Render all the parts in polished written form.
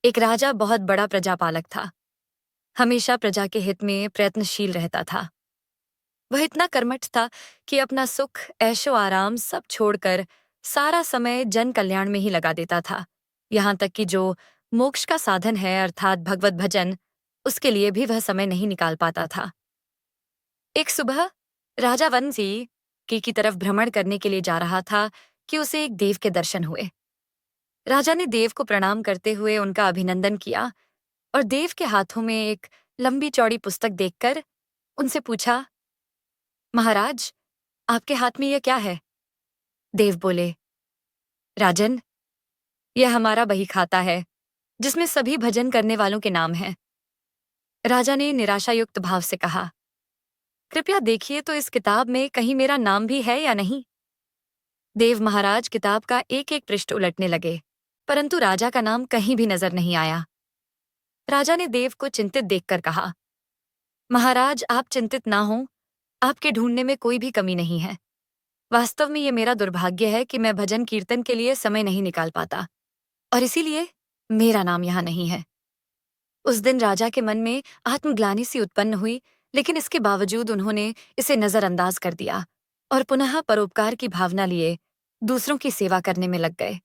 एक राजा बहुत बड़ा प्रजापालक था। हमेशा प्रजा के हित में प्रयत्नशील रहता था। वह इतना कर्मठ था कि अपना सुख, ऐशो आराम सब छोड़कर सारा समय जन कल्याण में ही लगा देता था। यहाँ तक कि जो मोक्ष का साधन है अर्थात भगवत भजन, उसके लिए भी वह समय नहीं निकाल पाता था। एक सुबह राजा वन की तरफ भ्रमण करने के लिए जा रहा था कि उसे एक देव के दर्शन हुए। राजा ने देव को प्रणाम करते हुए उनका अभिनंदन किया और देव के हाथों में एक लंबी चौड़ी पुस्तक देखकर उनसे पूछा, महाराज, आपके हाथ में यह क्या है? देव बोले, राजन, यह हमारा बही खाता है जिसमें सभी भजन करने वालों के नाम हैं। राजा ने निराशायुक्त भाव से कहा, कृपया देखिए तो इस किताब में कहीं मेरा नाम भी है या नहीं। देव महाराज किताब का एक एक पृष्ठ उलटने लगे, परंतु राजा का नाम कहीं भी नजर नहीं आया। राजा ने देव को चिंतित देखकर कहा, महाराज, आप चिंतित ना हों, आपके ढूंढने में कोई भी कमी नहीं है। वास्तव में ये मेरा दुर्भाग्य है कि मैं भजन कीर्तन के लिए समय नहीं निकाल पाता और इसीलिए मेरा नाम यहाँ नहीं है। उस दिन राजा के मन में आत्मग्लानि सी उत्पन्न हुई, लेकिन इसके बावजूद उन्होंने इसे नजरअंदाज कर दिया और पुनः परोपकार की भावना लिए दूसरों की सेवा करने में लग गए।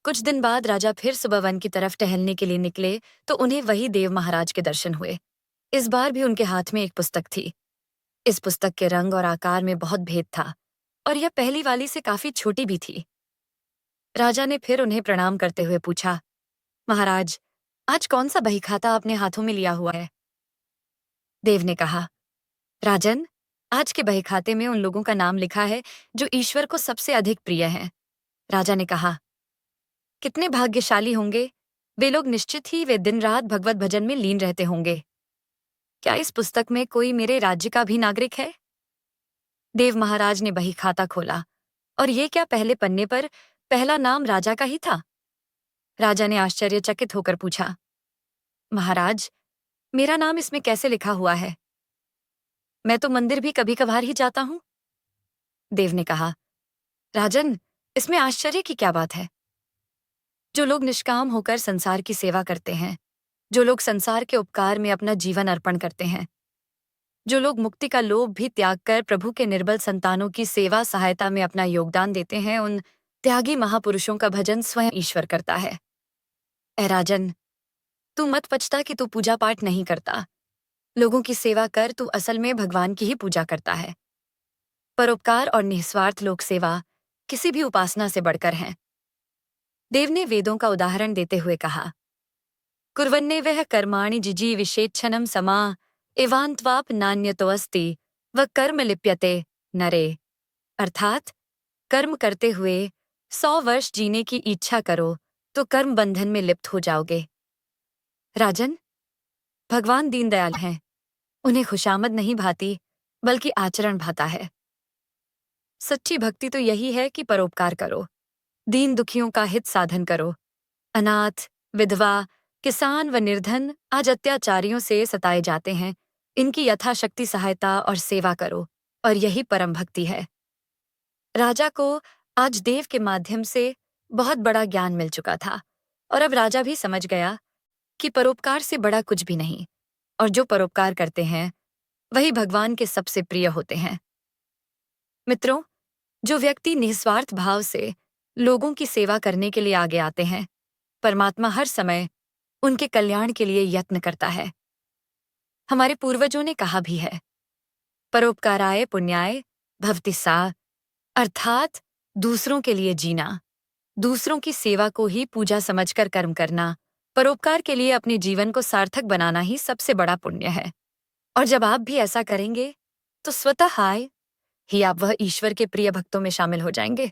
कुछ दिन बाद राजा फिर सुबह वन की तरफ टहलने के लिए निकले तो उन्हें वही देव महाराज के दर्शन हुए। इस बार भी उनके हाथ में एक पुस्तक थी। इस पुस्तक के रंग और आकार में बहुत भेद था और यह पहली वाली से काफी छोटी भी थी। राजा ने फिर उन्हें प्रणाम करते हुए पूछा, महाराज, आज कौन सा बहीखाता आपने हाथों में लिया हुआ है? देव ने कहा, राजन, आज के बहीखाते में उन लोगों का नाम लिखा है जो ईश्वर को सबसे अधिक प्रिय हैं। राजा ने कहा, कितने भाग्यशाली होंगे वे लोग, निश्चित ही वे दिन रात भगवत भजन में लीन रहते होंगे। क्या इस पुस्तक में कोई मेरे राज्य का भी नागरिक है? देव महाराज ने बही खाता खोला और ये क्या, पहले पन्ने पर पहला नाम राजा का ही था। राजा ने आश्चर्यचकित होकर पूछा, महाराज, मेरा नाम इसमें कैसे लिखा हुआ है? मैं तो मंदिर भी कभी कभार ही जाता हूं। देव ने कहा, राजन, इसमें आश्चर्य की क्या बात है? जो लोग निष्काम होकर संसार की सेवा करते हैं, जो लोग संसार के उपकार में अपना जीवन अर्पण करते हैं, जो लोग मुक्ति का लोभ भी त्याग कर प्रभु के निर्बल संतानों की सेवा सहायता में अपना योगदान देते हैं, उन त्यागी महापुरुषों का भजन स्वयं ईश्वर करता है। ऐ राजन, तू मत पछता कि तू पूजा पाठ नहीं करता। लोगों की सेवा कर, तू असल में भगवान की ही पूजा करता है। परोपकार और निस्वार्थ लोक सेवा किसी भी उपासना से बढ़कर हैं। देव ने वेदों का उदाहरण देते हुए कहा, कुर्वन्ने वह कर्माणि जिजी विशेच्छनम समा एवांत्वाप नान्यतोऽस्ति वह कर्म लिप्यते नरे। अर्थात कर्म करते हुए 100 वर्ष जीने की इच्छा करो तो कर्म बंधन में लिप्त हो जाओगे। राजन, भगवान दीनदयाल हैं, उन्हें खुशामद नहीं भाती बल्कि आचरण भाता है। सच्ची भक्ति तो यही है कि परोपकार करो, दीन दुखियों का हित साधन करो। अनाथ, विधवा, किसान व निर्धन आज अत्याचारियों से सताए जाते हैं, इनकी यथाशक्ति सहायता और सेवा करो, और यही परम भक्ति है। राजा को आज देव के माध्यम से बहुत बड़ा ज्ञान मिल चुका था और अब राजा भी समझ गया कि परोपकार से बड़ा कुछ भी नहीं, और जो परोपकार करते हैं वही भगवान के सबसे प्रिय होते हैं। मित्रों, जो व्यक्ति निस्वार्थ भाव से लोगों की सेवा करने के लिए आगे आते हैं, परमात्मा हर समय उनके कल्याण के लिए यत्न करता है। हमारे पूर्वजों ने कहा भी है, परोपकाराय पुण्याय भवति सा, अर्थात दूसरों के लिए जीना, दूसरों की सेवा को ही पूजा समझकर कर्म करना, परोपकार के लिए अपने जीवन को सार्थक बनाना ही सबसे बड़ा पुण्य है। और जब आप भी ऐसा करेंगे तो स्वतः ही आप वह ईश्वर के प्रिय भक्तों में शामिल हो जाएंगे।